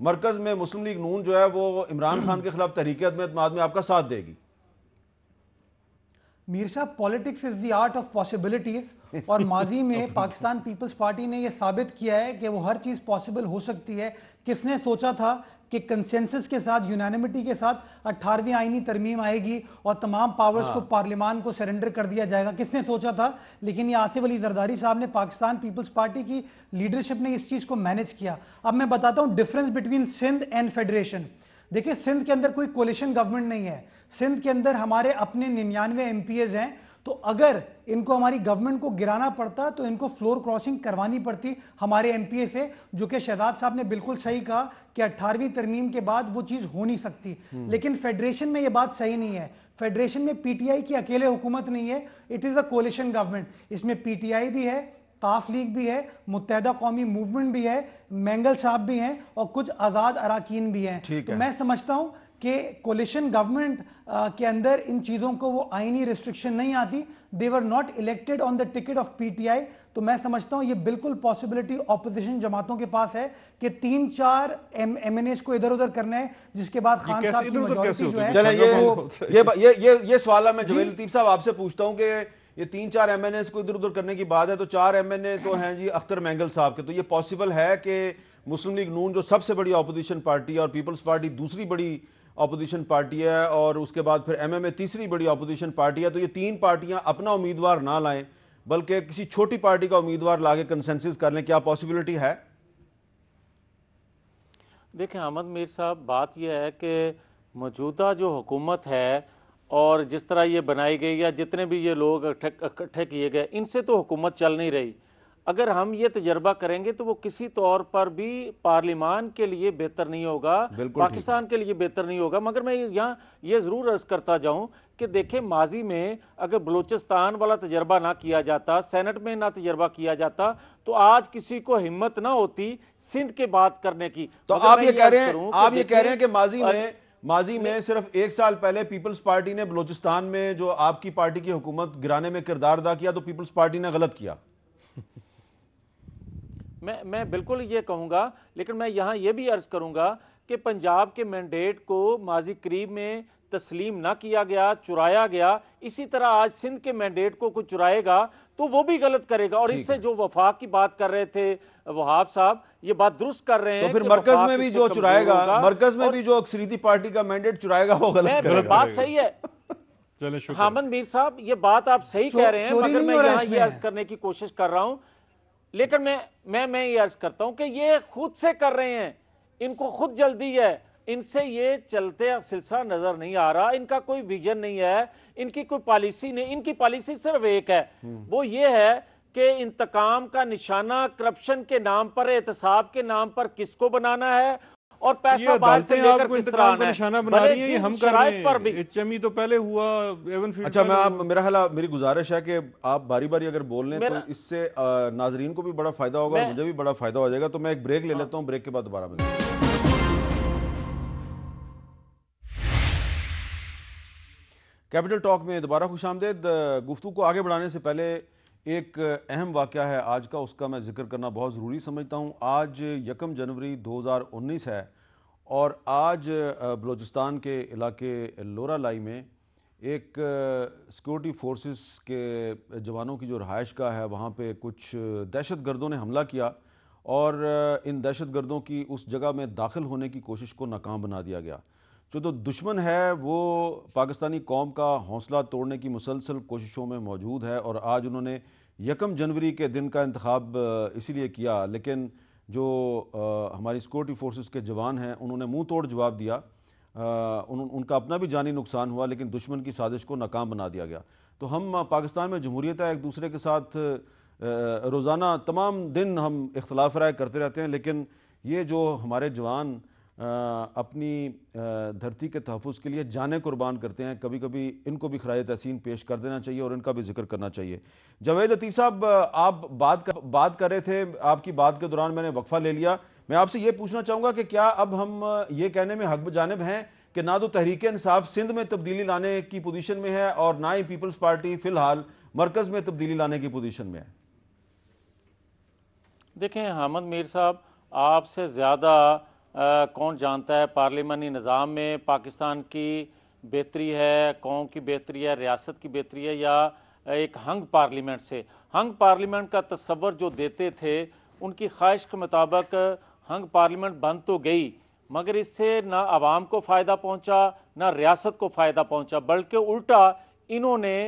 मरकज में मुस्लिम लीग नून जो है वो इमरान खान के खिलाफ तहरीक अदम एतमाद में आपका साथ देगी। मीर साहब, politics is the art of possibilities, और माजी में पाकिस्तान पीपल्स पार्टी ने यह साबित किया है कि वो हर चीज़ पॉसिबल हो सकती है। किसने सोचा था कि कंसेंसस के साथ, यूनानिमिटी के साथ 18वीं आईनी तरमीम आएगी और तमाम पावर्स को पार्लियामान को सरेंडर कर दिया जाएगा? किसने सोचा था? लेकिन ये आसिफ अली जरदारी साहब ने, पाकिस्तान पीपल्स पार्टी की लीडरशिप ने इस चीज़ को मैनेज किया। अब मैं बताता हूँ difference between Sindh and federation. देखिए, सिंध के अंदर कोई कोलिशन गवर्नमेंट नहीं है, सिंध के अंदर हमारे अपने 99 MPs हैं। तो अगर इनको हमारी गवर्नमेंट को गिराना पड़ता तो इनको फ्लोर क्रॉसिंग करवानी पड़ती हमारे MPA से, जो कि शहजाद साहब ने बिल्कुल सही कहा कि 18वीं तरमीम के बाद वो चीज़ हो नहीं सकती। लेकिन फेडरेशन में ये बात सही नहीं है। फेडरेशन में PTI की अकेले हुकूमत नहीं है, it is a coalition government. इसमें PTI भी है, ताफ लीग भी है, मुत्तहदा कौमी मूवमेंट भी है, मैंगल साहब भी हैं और कुछ आज़ाद अराकीन भी हैं। तो मैं समझता हूँ कि कोलिशन गवर्नमेंट के अंदर इन चीज़ों को वो आईनी रिस्ट्रिक्शन नहीं आती। They were not elected on the ticket of PTI। तो मैं समझता हूँ ये बिल्कुल पॉसिबिलिटी ऑपोजिशन जमातों के पास है कि 3-4 MNAs को इधर उधर करना है, जिसके बाद खान साहब की मेजॉरिटी जो है। चलें, ये सवाल मैं जवेल लतीफ साहब आपसे पूछता हूँ कि ये 3-4 MNAs को इधर उधर करने की बात है, तो 4 MNA तो हैं जी अख्तर मैंगल साहब के। तो ये पॉसिबल है कि मुस्लिम लीग नून जो सबसे बड़ी अपोजिशन पार्टी है और पीपल्स पार्टी दूसरी बड़ी अपोजिशन पार्टी है और उसके बाद फिर MMA तीसरी बड़ी अपोजिशन पार्टी है, तो ये 3 पार्टियां अपना उम्मीदवार ना लाएं बल्कि किसी छोटी पार्टी का उम्मीदवार लाके कंसेंसस कर लें? क्या पॉसिबिलिटी है? देखें अहमद मीर साहब, बात यह है कि मौजूदा जो हुकूमत है और जिस तरह ये बनाई गई या जितने भी ये लोग इकट्ठे किए गए, इनसे तो हुकूमत चल नहीं रही। अगर हम ये तजर्बा करेंगे तो वो किसी तौर पर भी पार्लियामान के लिए बेहतर नहीं होगा, पाकिस्तान के लिए बेहतर नहीं होगा। मगर मैं यहाँ ये ज़रूर अर्ज़ करता जाऊँ कि देखें, माजी में अगर बलूचिस्तान वाला तजर्बा ना किया जाता, सेनेट में ना तजर्बा किया जाता, तो आज किसी को हिम्मत ना होती सिंध के बात करने की। तो आप ये कह रहे हैं कि माजी में सिर्फ 1 साल पहले पीपल्स पार्टी ने बलूचिस्तान में जो आपकी पार्टी की हुकूमत गिराने में किरदार अदा किया, तो पीपल्स पार्टी ने गलत किया? मैं बिल्कुल ये कहूँगा, लेकिन मैं यहाँ ये भी अर्ज़ करूँगा कि पंजाब के मैंडेट को माजी करीब में तस्लीम ना किया गया, चुराया गया। इसी तरह आज सिंध के मैंडेट को कुछ चुराएगा तो वो भी गलत करेगा। और इससे जो वफाक की बात कर रहे थे वहाब साहब, ये बात दुरुस्त कर रहे हैं। तो फिर मरकज में भी जो चुराएगा, मरकज में भी जो अक्सरीती पार्टी का मैंडेट चुराएगा वो गलत करेगा। बात सही है हामिद मीर साहब, ये बात आप सही कह रहे हैं, मगर मैं यहाँ ये अर्ज करने की कोशिश कर रहा हूँ। लेकिन मैं ये अर्ज करता हूं कि ये खुद से कर रहे हैं, इनको खुद जल्दी है, इनसे ये चलते सिलसिला नजर नहीं आ रहा, इनका कोई विजन नहीं है, इनकी कोई पॉलिसी नहीं। इनकी पॉलिसी सिर्फ एक है, वो ये है कि इंतकाम का निशाना करप्शन के नाम पर, एहतसाब के नाम पर किसको बनाना है और पैसा बाहर से लेकर किस तरह आना है। निशाना बना रही हैं, हम कर रहे पर भी हैं। एचएमई तो पहले हुआ, एवन फील्ड। अच्छा, मेरा ख्याल मेरी गुजारिश है कि आप बारी बारी अगर बोल लें तो इससे नाजरीन को भी बड़ा फायदा होगा, मुझे भी बड़ा फायदा हो जाएगा। तो मैं एक ब्रेक ले लेता हूँ, ब्रेक के बाद दोबारा मिलेंगे। कैपिटल टॉक में दोबारा खुशामदीद। गुफ्तगू को आगे बढ़ाने से पहले एक अहम वाक़या है आज का, उसका मैं जिक्र करना बहुत ज़रूरी समझता हूँ। आज 1 जनवरी 2019 है और आज बलूचिस्तान के इलाके लोरा लाई में एक सिक्योरिटी फोर्सेस के जवानों की जो रहायश गाह है वहाँ पे कुछ दहशत गर्दों ने हमला किया और इन दहशत गर्दों की उस जगह में दाखिल होने की कोशिश को नाकाम बना दिया गया। जो दुश्मन है वो पाकिस्तानी कौम का हौसला तोड़ने की मुसलसल कोशिशों में मौजूद है और आज उन्होंने 1 जनवरी के दिन का इंतखाब इसीलिए किया, लेकिन जो हमारी सिक्योरिटी फोर्सेस के जवान हैं उन्होंने मुंह तोड़ जवाब दिया। उनका अपना भी जानी नुकसान हुआ, लेकिन दुश्मन की साजिश को नाकाम बना दिया गया। तो हम पाकिस्तान में जमहूरियत है, एक दूसरे के साथ रोज़ाना तमाम दिन हम इख्तलाफ राय करते रहते हैं, लेकिन ये जो हमारे जवान अपनी धरती के तहफ़्फ़ुज़ के लिए जानें कुर्बान करते हैं, कभी कभी इनको भी खराज तहसीन पेश कर देना चाहिए और इनका भी जिक्र करना चाहिए। जावेद लतीफ़ साहब, आप बात कर रहे थे, आपकी बात के दौरान मैंने वक्फ़ा ले लिया। मैं आपसे ये पूछना चाहूँगा कि क्या अब हम ये कहने में हक़ जानिब हैं कि ना तो तहरीक इंसाफ सिंध में तब्दीली लाने की पोजीशन में है और ना ही पीपल्स पार्टी फ़िलहाल मरकज़ में तब्दीली लाने की पोजीशन में है? देखें हामिद मीर साहब, आपसे ज़्यादा कौन जानता है पार्लिमानी निज़ाम में पाकिस्तान की बेहतरी है, कौम की बेहतरी है, रियासत की बेहतरी है, या एक हंग पार्लियामेंट से। हंग पार्लियामेंट का तस्वर जो देते थे उनकी ख्वाहिश के मुताबिक हंग पार्लियामेंट बन तो गई, मगर इससे ना आवाम को फ़ायदा पहुंचा ना रियासत को फ़ायदा पहुंचा, बल्कि उल्टा इन्होंने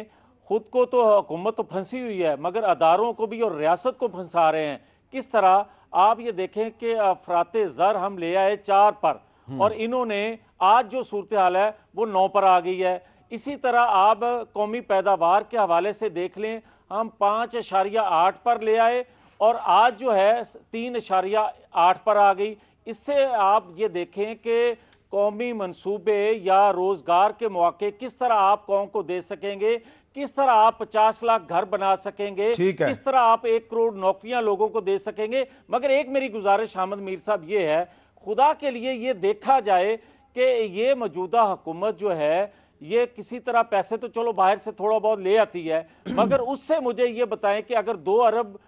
ख़ुद को तो हुकूमत तो फंसी हुई है मगर अदारों को भी और रियासत को फंसा रहे हैं। किस तरह आप ये देखें कि अफराते ज़र हम ले आए 4 पर और इन्होंने आज जो सूरत हाल है वो 9 पर आ गई है। इसी तरह आप कौमी पैदावार के हवाले से देख लें, हम 5.8 पर ले आए और आज जो है 3.8 पर आ गई। इससे आप ये देखें कि कौमी मंसूबे या रोज़गार के मौके किस तरह आप कौम को दे सकेंगे, किस तरह आप 50 लाख घर बना सकेंगे, किस तरह आप 1 करोड़ नौकरियां लोगों को दे सकेंगे। मगर एक मेरी गुजारिश हामिद मीर साहब ये है, खुदा के लिए ये देखा जाए कि ये मौजूदा हुकूमत जो है ये किसी तरह पैसे तो चलो बाहर से थोड़ा बहुत ले आती है, मगर उससे मुझे ये बताएं कि अगर $2 अरब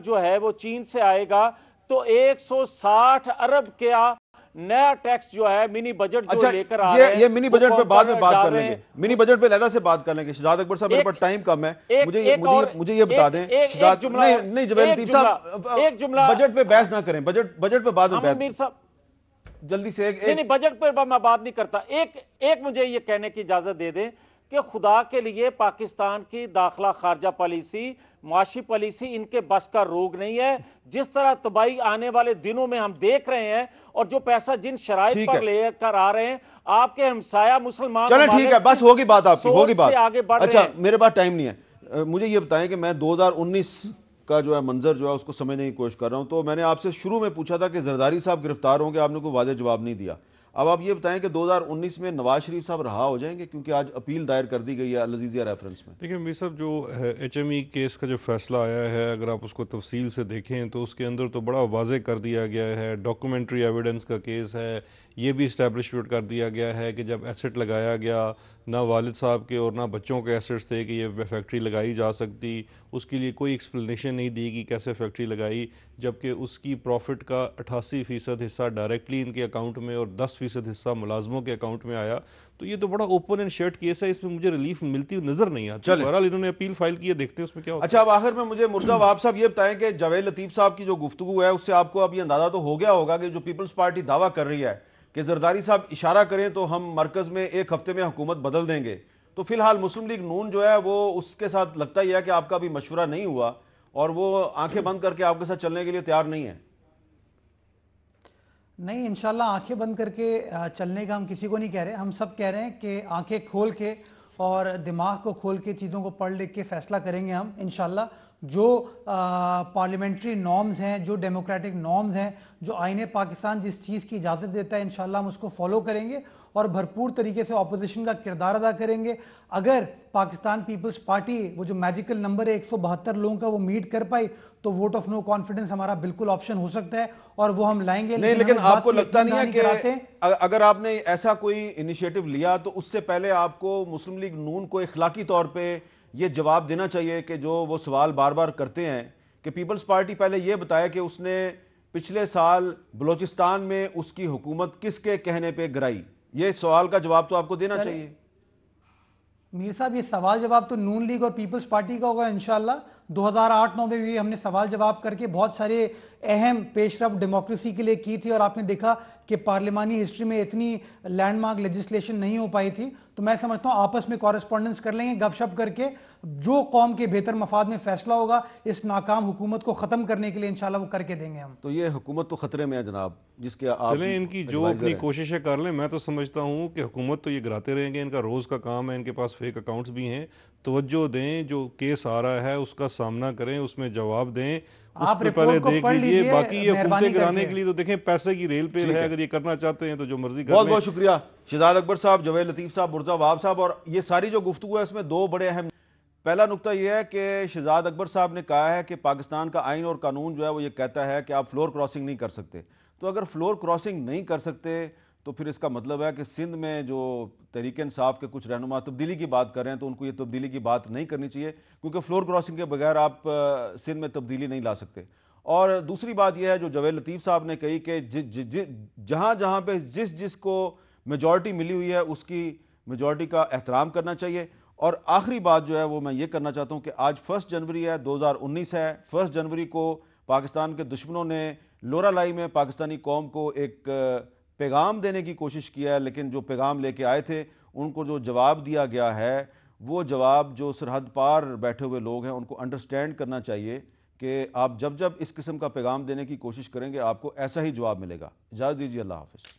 जो है वो चीन से आएगा तो 160 अरब का नया टैक्स जो है मिनी बजट जो लेकर आ रहे हैं। ये मिनी बजट पे बाद में बात कर लेंगे, मिनी बजट पे लहदा से बात कर लेंगे। शहजाद अकबर साहब, मेरे पास टाइम कम है, मुझे ये बता दें। नहीं जवेद लतीफ साहब, एक जुमला, बजट पे बहस ना करें, बजट पे बाद में मीर साहब जल्दी से नहीं बजट पर मैं बात नहीं करता। एक मुझे ये कहने की इजाजत दे दें कि खुदा के लिए पाकिस्तान की दाखिला खारजा पॉलिसी, माशी पॉलिसी इनके बस का रोग नहीं है। जिस तरह तबाही आने वाले दिनों में हम देख रहे हैं और जो पैसा जिन शराइत पर लेकर आ रहे हैं, आपके हमसाया मुसलमान, चलो ठीक है, बस होगी बात आपकी, होगी बात आगे बढ़ अच्छा, मेरे पास टाइम नहीं है। मुझे ये बताएं कि मैं 2019 का जो है मंजर जो है उसको समझने की कोशिश कर रहा हूं। तो मैंने आपसे शुरू में पूछा था कि जरदारी साहब गिरफ्तार होंगे, आपने कोई वादे जवाब नहीं दिया। अब आप ये बताएं कि 2019 में नवाज शरीफ साहब रहा हो जाएंगे, क्योंकि आज अपील दायर कर दी गई है अल-अज़ीज़िया रेफरेंस में। देखिए मीर साहब, जो एचएमई केस का जो फैसला आया है, अगर आप उसको तफसील से देखें तो उसके अंदर तो बड़ा वाज़े कर दिया गया है, डॉक्यूमेंट्री एविडेंस का केस है। ये भी इस्टेब्लिशमेंट कर दिया गया है कि जब एसेट लगाया गया, ना वालिद साहब के और ना बच्चों के एसेट्स थे कि ये फैक्ट्री लगाई जा सकती, उसके लिए कोई एक्सप्लेनेशन नहीं दी कि कैसे फैक्ट्री लगाई, जबकि उसकी प्रॉफिट का 88% हिस्सा डायरेक्टली इनके अकाउंट में और 10% हिस्सा मुलाजमों के अकाउंट में आया। तो ये तो बड़ा ओपन एंड शर्ट केस है, इसमें मुझे रिलीफ मिलती हुई नजर नहीं आती। बहरहाल इन्होंने अपील फाइल की है, देखते हैं उसमें क्या होता है। अच्छा, अब आखिर में मुझे मुर्जा वहाब साहब ये बताएं कि जावेद लतीफ साहब की जो गुफ्तगू है उससे आपको अब ये अंदाजा तो हो गया होगा कि जो पीपल्स पार्टी दावा कर रही है कि जरदारी साहब इशारा करें तो हम मरकज में 1 हफ्ते में हुकूमत बदल देंगे, तो फिलहाल मुस्लिम लीग नून जो है वो उसके साथ लगता ही है कि आपका भी मशवरा नहीं हुआ और वो आंखें बंद करके आपके साथ चलने के लिए तैयार नहीं है। नहीं, इंशाल्लाह आंखें बंद करके चलने का हम किसी को नहीं कह रहे। हम सब कह रहे हैं कि आंखें खोल के और दिमाग को खोल के चीज़ों को पढ़ लिख के फैसला करेंगे हम इंशाल्लाह। जो पार्लियामेंट्री नॉर्म्स हैं, जो डेमोक्रेटिक नॉर्म्स हैं, जो आईने पाकिस्तान जिस चीज़ की इजाज़त देता है, इंशाल्लाह हम उसको फॉलो करेंगे और भरपूर तरीके से ऑपोजिशन का किरदार अदा करेंगे। अगर पाकिस्तान पीपल्स पार्टी वो जो मैजिकल नंबर है 172 लोगों का वो मीट कर पाई तो वोट ऑफ नो कॉन्फिडेंस हमारा बिल्कुल ऑप्शन हो सकता है और वो हम लाएंगे। नहीं, लेकिन आपको लगता नहीं है कि अगर आपने ऐसा कोई इनिशिएटिव लिया तो उससे पहले आपको मुस्लिम लीग नून को इखलाकी तौर पे ये जवाब देना चाहिए कि जो वो सवाल बार बार करते हैं कि पीपल्स पार्टी पहले ये बताया कि उसने पिछले साल बलूचिस्तान में उसकी हुकूमत किसके कहने पे गिराई। ये सवाल का जवाब तो आपको देना चाहिए। मीर साहब, ये सवाल जवाब तो नून लीग और पीपल्स पार्टी का होगा इंशाल्लाह। 2008-9 में भी हमने सवाल जवाब करके बहुत सारे अहम पेशरफ डेमोक्रेसी के लिए की थी और आपने देखा कि पार्लिमानी हिस्ट्री में इतनी लैंडमार्क लेजिस्लेशन नहीं हो पाई थी। तो मैं समझता हूँ आपस में कॉरेस्पॉन्डेंस कर लेंगे, गपशप करके जो कौम के बेहतर मफाद में फैसला होगा इस नाकाम हुकूमत को ख़त्म करने के लिए इंशाल्लाह वो करके देंगे हम। तो ये हुकूमत तो खतरे में है जनाब, जिसके आप चलें इनकी जो अपनी कोशिशें कर लें। मैं तो समझता हूँ कि हुकूमत तो ये गिराते रहेंगे, इनका रोज़ का काम है, इनके पास फेक अकाउंट्स भी हैं। तवज्जो दें, जो केस आ रहा है उसका सामना करें, उसमें जवाब दें, उस पर पहले देख लीजिए। बाकी ये हुकूमतें गिराने के लिए तो देखें पैसे की रेल पे है, अगर ये करना चाहते हैं तो जो मर्जी कर लें। बहुत बहुत शुक्रिया शहजाद अकबर साहब, जवेद लतीफ़ साहब, मुर्तज़ा वहाब साहब। और ये सारी जो गुफ्तगू है इसमें दो बड़े अहम, पहला नुकता यह है कि शहजाद अकबर साहब ने कहा है कि पाकिस्तान का आइन और कानून जो है वो ये कहता है कि आप फ्लोर क्रॉसिंग नहीं कर सकते। तो अगर फ्लोर क्रॉसिंग नहीं कर सकते तो फिर इसका मतलब है कि सिंध में जो तहरीक इंसाफ के कुछ रहनुमा तब्दीली की बात कर रहे हैं तो उनको ये तब्दीली की बात नहीं करनी चाहिए, क्योंकि फ्लोर क्रॉसिंग के बगैर आप सिंध में तब्दीली नहीं ला सकते। और दूसरी बात यह है जो जवेद लतीफ़ साहब ने कही कि जहाँ जहाँ पे जिस को मेजॉरिटी मिली हुई है उसकी मेजॉरिटी का एहतराम करना चाहिए। और आखिरी बात जो है वो मैं ये करना चाहता हूँ कि आज 1 जनवरी है, 2019 है। 1 जनवरी को पाकिस्तान के दुश्मनों ने लोरालाई में पाकिस्तानी कौम को एक पैगाम देने की कोशिश किया है, लेकिन जो पैगाम लेके आए थे उनको जो जवाब दिया गया है वो जवाब जो सरहद पार बैठे हुए लोग हैं उनको अंडरस्टैंड करना चाहिए कि आप जब जब इस किस्म का पैगाम देने की कोशिश करेंगे आपको ऐसा ही जवाब मिलेगा। इजाज़त दीजिए, अल्लाह हाफ़िज़।